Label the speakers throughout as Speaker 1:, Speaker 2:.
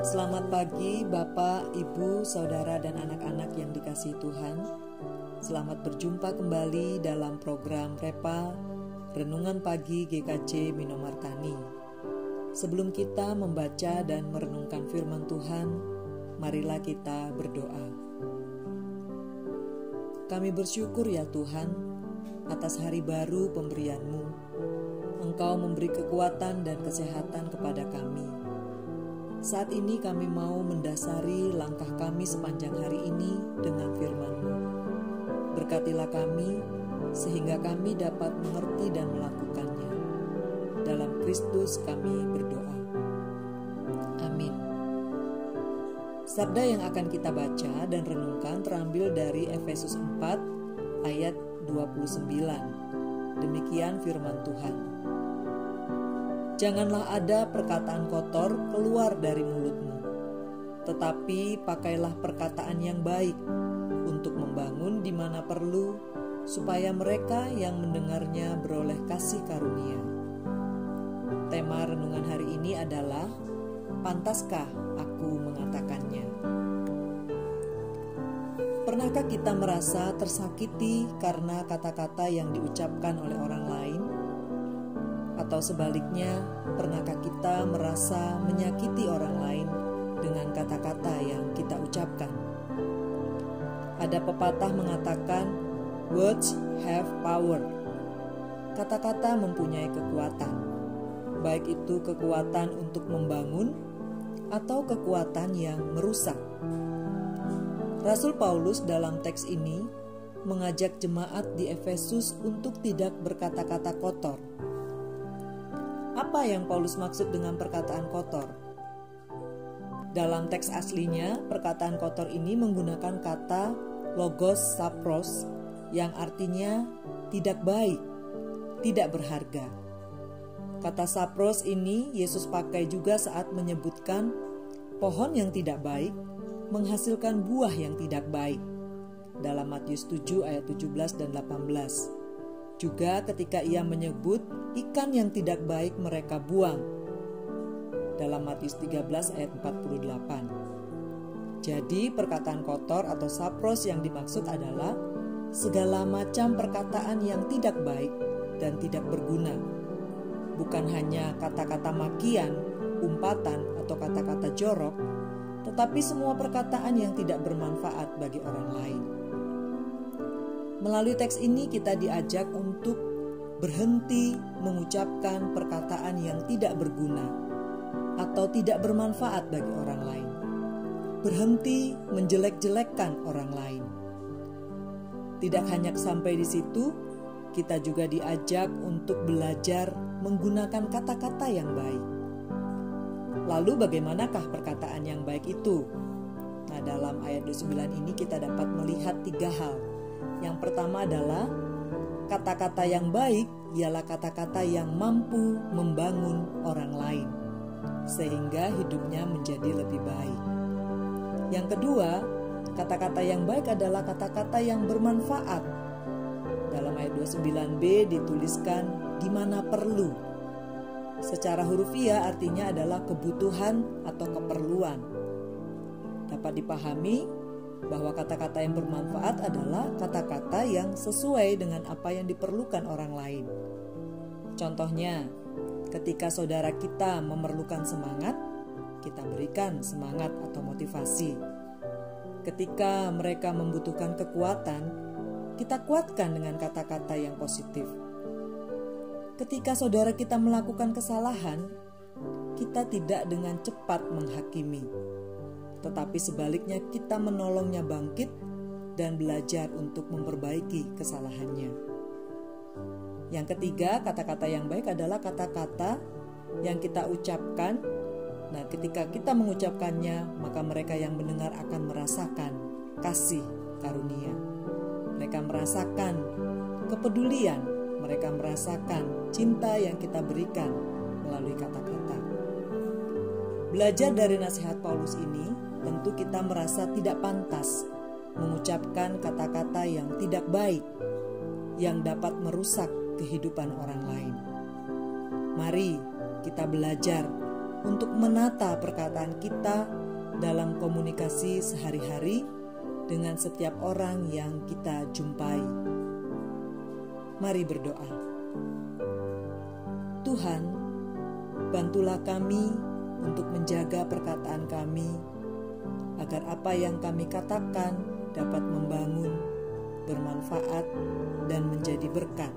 Speaker 1: Selamat pagi Bapak, Ibu, Saudara dan anak-anak yang dikasihi Tuhan. Selamat berjumpa kembali dalam program Repa Renungan Pagi GKJ Minomartani. Sebelum kita membaca dan merenungkan firman Tuhan, marilah kita berdoa. Kami bersyukur ya Tuhan atas hari baru pemberian-Mu. Engkau memberi kekuatan dan kesehatan kepada kami. Saat ini kami mau mendasari langkah kami sepanjang hari ini dengan firman-Mu. Berkatilah kami sehingga kami dapat mengerti dan melakukannya. Dalam Kristus kami berdoa. Amin. Sabda yang akan kita baca dan renungkan terambil dari Efesus 4 ayat 29. Demikian firman Tuhan. Janganlah ada perkataan kotor keluar dari mulutmu, tetapi pakailah perkataan yang baik untuk membangun di mana perlu, supaya mereka yang mendengarnya beroleh kasih karunia. Tema renungan hari ini adalah, pantaskah aku mengatakannya? Pernahkah kita merasa tersakiti karena kata-kata yang diucapkan oleh orang lain? Atau sebaliknya, pernahkah kita merasa menyakiti orang lain dengan kata-kata yang kita ucapkan? Ada pepatah mengatakan, words have power. Kata-kata mempunyai kekuatan, baik itu kekuatan untuk membangun atau kekuatan yang merusak. Rasul Paulus dalam teks ini mengajak jemaat di Efesus untuk tidak berkata-kata kotor. Apa yang Paulus maksud dengan perkataan kotor? Dalam teks aslinya, perkataan kotor ini menggunakan kata logos sapros yang artinya tidak baik, tidak berharga. Kata sapros ini Yesus pakai juga saat menyebutkan pohon yang tidak baik menghasilkan buah yang tidak baik. Dalam Matius 7 ayat 17 dan 18. Juga ketika ia menyebut ikan yang tidak baik mereka buang. Dalam Matius 13 ayat 48. Jadi perkataan kotor atau sapros yang dimaksud adalah segala macam perkataan yang tidak baik dan tidak berguna. Bukan hanya kata-kata makian, umpatan atau kata-kata jorok, tetapi semua perkataan yang tidak bermanfaat bagi orang lain. Melalui teks ini kita diajak untuk berhenti mengucapkan perkataan yang tidak berguna atau tidak bermanfaat bagi orang lain. Berhenti menjelek-jelekkan orang lain. Tidak hanya sampai di situ, kita juga diajak untuk belajar menggunakan kata-kata yang baik. Lalu bagaimanakah perkataan yang baik itu? Nah, dalam ayat 29 ini kita dapat melihat 3 hal. Yang pertama adalah kata-kata yang baik ialah kata-kata yang mampu membangun orang lain sehingga hidupnya menjadi lebih baik. Yang kedua, kata-kata yang baik adalah kata-kata yang bermanfaat. Dalam ayat 29b dituliskan di mana perlu. Secara hurufiah artinya adalah kebutuhan atau keperluan. Dapat dipahami bahwa kata-kata yang bermanfaat adalah kata-kata yang sesuai dengan apa yang diperlukan orang lain. Contohnya, ketika saudara kita memerlukan semangat, kita berikan semangat atau motivasi. Ketika mereka membutuhkan kekuatan, kita kuatkan dengan kata-kata yang positif. Ketika saudara kita melakukan kesalahan, kita tidak dengan cepat menghakimi, tetapi sebaliknya kita menolongnya bangkit dan belajar untuk memperbaiki kesalahannya. Yang ketiga, kata-kata yang baik adalah kata-kata yang kita ucapkan. Nah, ketika kita mengucapkannya, maka mereka yang mendengar akan merasakan kasih karunia. Mereka merasakan kepedulian, mereka merasakan cinta yang kita berikan melalui kata-kata. Belajar dari nasihat Paulus ini, tentu kita merasa tidak pantas mengucapkan kata-kata yang tidak baik, yang dapat merusak kehidupan orang lain. Mari kita belajar untuk menata perkataan kita dalam komunikasi sehari-hari dengan setiap orang yang kita jumpai. Mari berdoa. Tuhan, bantulah kami untuk menjaga perkataan kami, agar apa yang kami katakan dapat membangun, bermanfaat, dan menjadi berkat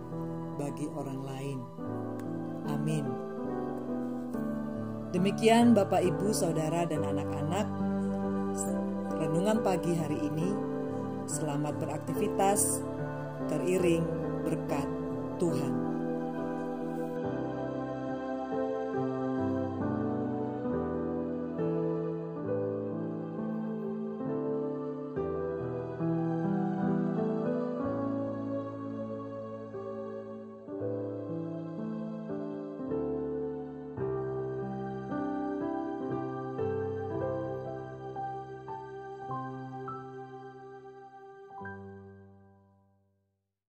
Speaker 1: bagi orang lain. Amin. Demikian Bapak, Ibu, Saudara, dan anak-anak, renungan pagi hari ini. Selamat beraktivitas, teriring berkat Tuhan.